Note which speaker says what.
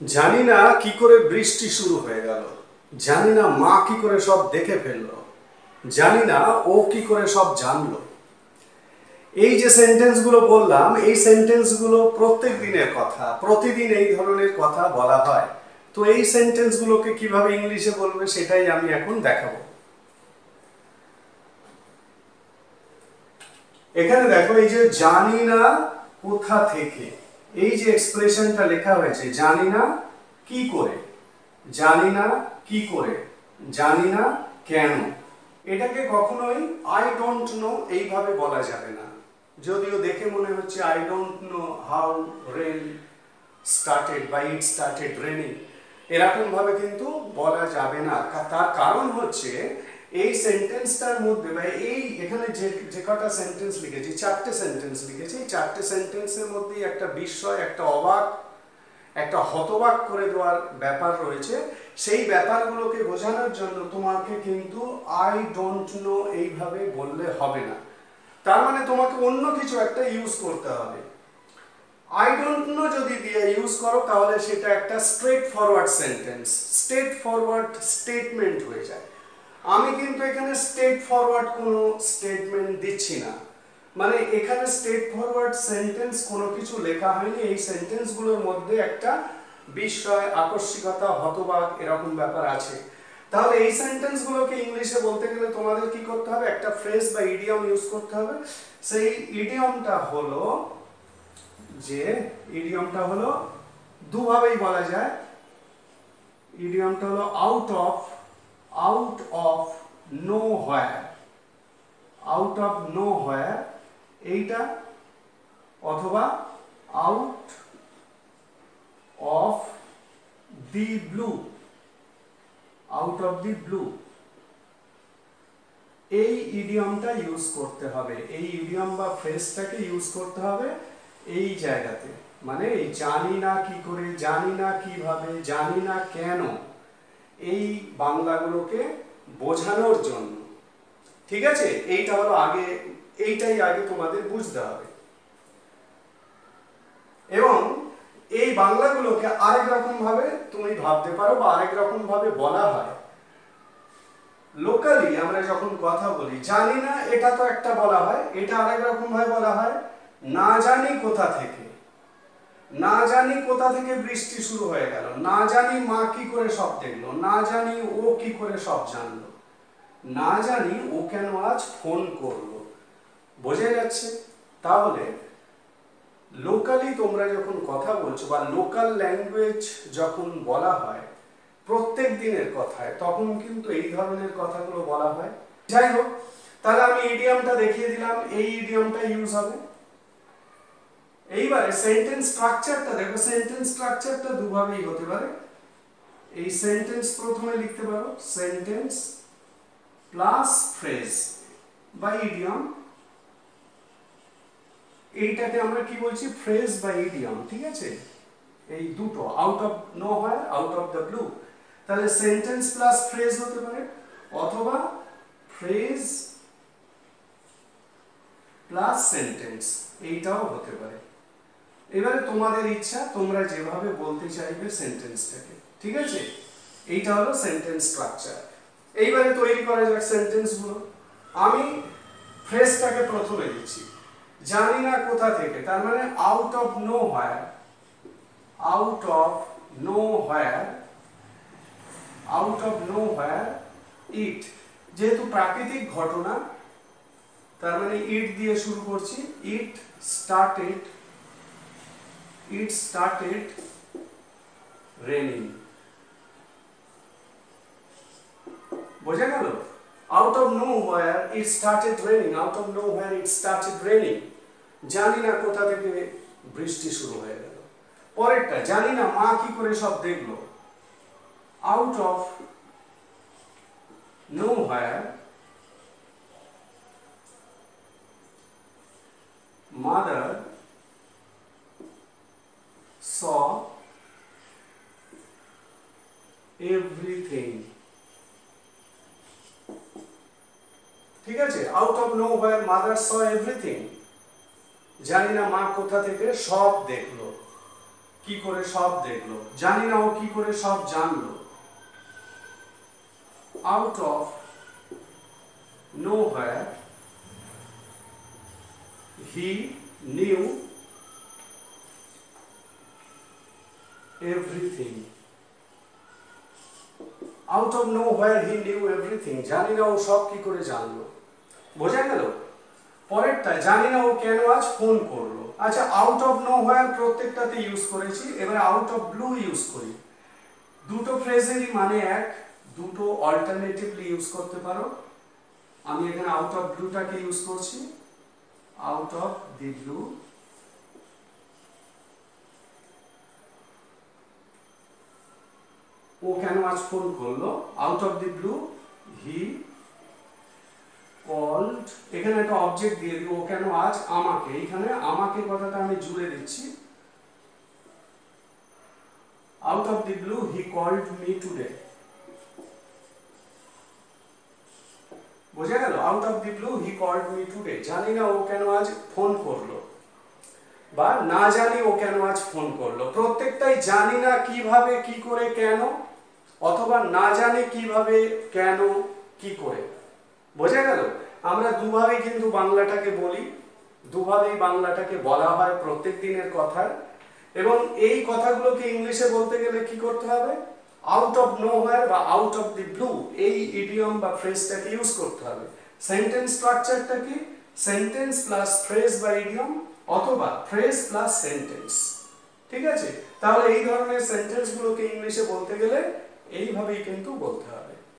Speaker 1: জানি না কি করে বৃষ্টি শুরু হয়ে গেল, জানি না মা কি করে সব দেখে ফেললো, জানি না ও কি করে সব জানলো। এই যে সেন্টেন্সগুলো বললাম, এই সেন্টেন্সগুলো প্রত্যেক দিনের কথা, প্রতিদিন এই ধরনের কথা বলা হয়। তো এই সেন্টেন্সগুলোকে কিভাবে ইংলিশে বলবে সেটাই আমি এখন দেখাবো। এখানে দেখো, এই যে জানি না কোথা থেকে, এই যে এক্সপ্রেশনটা লেখা হয়েছে, জানি না কি করে, জানি না কি করে, জানি না কেন, এটাকে কখনোই আই ডোন্ট নো এইভাবে বলা যাবে না। যদিও দেখে মনে হচ্ছে I don't know how rain started বা ইট স্টার্টেড রেনিং, এরকম ভাবে কিন্তু বলা যাবে না। তার কারণ হচ্ছে এই সেন্টেন্সটার মধ্যে বা এই এখানে যে কটা সেন্টেন্স লিখেছি, চারটে সেন্টেন্স লিখেছি, এই চারটে সেন্টেন্সের মধ্যেই একটা বিস্ময়, একটা অবাক, একটা হতবাক করে দেওয়ার ব্যাপার রয়েছে। সেই ব্যাপারগুলোকে বোঝানোর জন্য তোমাকে কিন্তু আই ডোন্ট নো এইভাবে বললে হবে না। তার মানে তোমাকে অন্য কিছু একটা ইউজ করতে হবে। আই ডোন্ট নো যদি দিয়ে ইউজ করো তাহলে সেটা একটা straight forward sentence, straight forward statement হয়ে যায়। আমি কিন্তু এখানে স্ট্রেট ফরওয়ার্ড কোনো স্টেটমেন্ট দিচ্ছি না, মানে এখানে স্ট্রেট ফরওয়ার্ড সেন্টেন্স কোনো কিছু লেখা হয়নি। এই সেন্টেন্সগুলোর মধ্যে একটা বিস্ময়, আকস্মিকতা, হতবাক এরকম ব্যাপার আছে। তাহলে এই সেন্টেন্সগুলোকে ইংলিশে বলতে গেলে তোমাদের কি করতে হবে, একটা ফ্রেজ বা ইডিয়ম ইউজ করতে হবে। সেই ইডিয়মটা হলো, যে ইডিয়মটা হলো দুভাবেই বলা যায়। ইডিয়মটা হলো out of nowhere, out of know where এইটা, অথবা out of the blue, out of the blue, এই ইডিয়মটা ইউজ করতে হবে। এই ইডিয়ম বা ফ্রেজটাকে ইউজ করতে হবে এই জায়গাতে, মানে এই জানি না কি করে, জানি না কিভাবে, জানি না কেন, এই বাংলাগুলোকে বোঝানোর জন্য। ঠিক আছে, এইটা হলো আগে, এইটাই আগে তোমাদের বুঝতে হবে। এবং এই বাংলাগুলোকে আরেক রকম ভাবে তুমি ভাবতে পারো বা আরেক রকম ভাবে বলা হয়। লোকালি আমরা যখন কথা বলি, জানি না এটা তো একটা বলা হয়, এটা আরেক রকম ভাবে বলা হয় না জানি কোথা থেকে, না জানি কোথা থেকে বৃষ্টি শুরু হয়ে গেল, না জানি মা কি করে সব দেখলো, না জানি ও কি করে সব জানলো, না জানি ও কেন আজ ফোন করলো। বোঝা যাচ্ছে? তাহলে লোকালি তোমরা যখন কথা বলছো বা লোকাল ল্যাঙ্গুয়েজ যখন বলা হয় প্রত্যেক দিনের কথায়, তখন কিন্তু এই ধরনের কথাগুলো বলা হয়। যাই হোক, তাহলে আমি ইডিয়মটা দেখিয়ে দিলাম, এই ইডিয়মটা ইউজ হবে। এইবারে সেন্টেন্স স্ট্রাকচারটা দেখো, সেন্টেন্স স্ট্রাকচারটা দুভাবেই হতে পারে। এই সেন্টেন্স প্রথমে লিখতে পারো সেন্টেন্স প্লাস ফ্রেজ বা ইডিয়ম, এইটাকে আমরা কি বলছি, ফ্রেজ বা ইডিয়ম। ঠিক আছে, এই দুটো, out of nowhere, out of the blue. তাহলে সেন্টেন্স প্লাস ফ্রেজ হতে পারে, অথবা ফ্রেজ প্লাস সেন্টেন্স, এইটাও হতে পারে। এবারে তোমাদের ইচ্ছা, তোমরা যেভাবে বলতে চাইবে সেন্টেন্সটাকে। ঠিক আছে, এইটা হলো সেন্টেন্স স্ট্রাকচার। এইবারে তৈরি করা যাক সেন্টেন্সগুলো। আমি ফ্রেজটাকে প্রথমে দিচ্ছি, জানি না কোথা থেকে, তার মানে out of nowhere, out of nowhere, out of nowhere it, যেহেতু প্রাকৃতিক ঘটনা তার মানে ইট দিয়ে শুরু করছি, ইট স্টার্টেড রেনিং। বোঝা গেল? Out of nowhere it started raining, out of nowhere it started raining, জানি না কোথা থেকে বৃষ্টি শুরু হয়ে গেল। পরেরটা, জানি না মা কি করে সব দেখলো, out of know where mother saw everything। ঠিক আছে, out of know where mother saw everything, জানি না মা কোথা থেকে সব দেখলো। কি করে সব দেখলো, জানি না ও কি করে সব জানলো। Out of nowhere he knew everything. Out of nowhere he knew everything, জানি না ও সব কি করে জানলো। বোঝা গেল? পরেরটা, জানি না ও কেন আজ ফোন করলো। আচ্ছা, আউট অফ nowhere প্রত্যেকটাতে ইউজ করেছি, এবারে আউট অফ ব্লু ইউজ করি। দুটো ফ্রেজেরই মানে এক, দুটো অল্টারনেটিভলি ইউজ করতে পারো। আমি এখানে আউট অফ ব্লুটাকে ইউজ করছি, আউট অফ দি ব্লু। ও কেন আজ ফোন করলো, out of the blue he called. এখানে একটা অবজেক্ট দিয়ে দিই, ও কেন আজ আমাকে, এখানে আমাকে কথাটা আমি জুড়ে দিচ্ছি। Out of the blue he called me today. বোঝা গেল? Out of the blue he called me today, জানি না ও কেন আজ ফোন করলো, বা না জানি ও কেন আজ ফোন করলো। প্রত্যেকটাই জানি না কিভাবে, কি করে, কেন, অথবা না জানি কিভাবে, কেন, কি করে। বোঝা গেল? আমরা দুভাবে কিন্তু বাংলাটাকে বলি, দুভাবেই বাংলাটাকে বলা হয় প্রত্যেক দিনের কথায়। এবং এই কথাগুলোকে ইংলিশে বলতে গেলে কি করতে হবে, আউট অফ নোহোয়্যার বা আউট অফ দি ব্লু এই ইডিয়ম বা ফ্রেজটাকে ইউজ করতে হবে। সেন্টেন্স স্ট্রাকচারটা কি, সেন্টেন্স প্লাস ফ্রেজ বা ইডিয়ম, অথবা ফ্রেজ প্লাস সেন্টেন্স। ঠিক আছে? তাহলে এই ধরনের সেন্টেন্সগুলোকে ইংলিশে বলতে গেলে এইভাবেই কিন্তু বলতে হবে।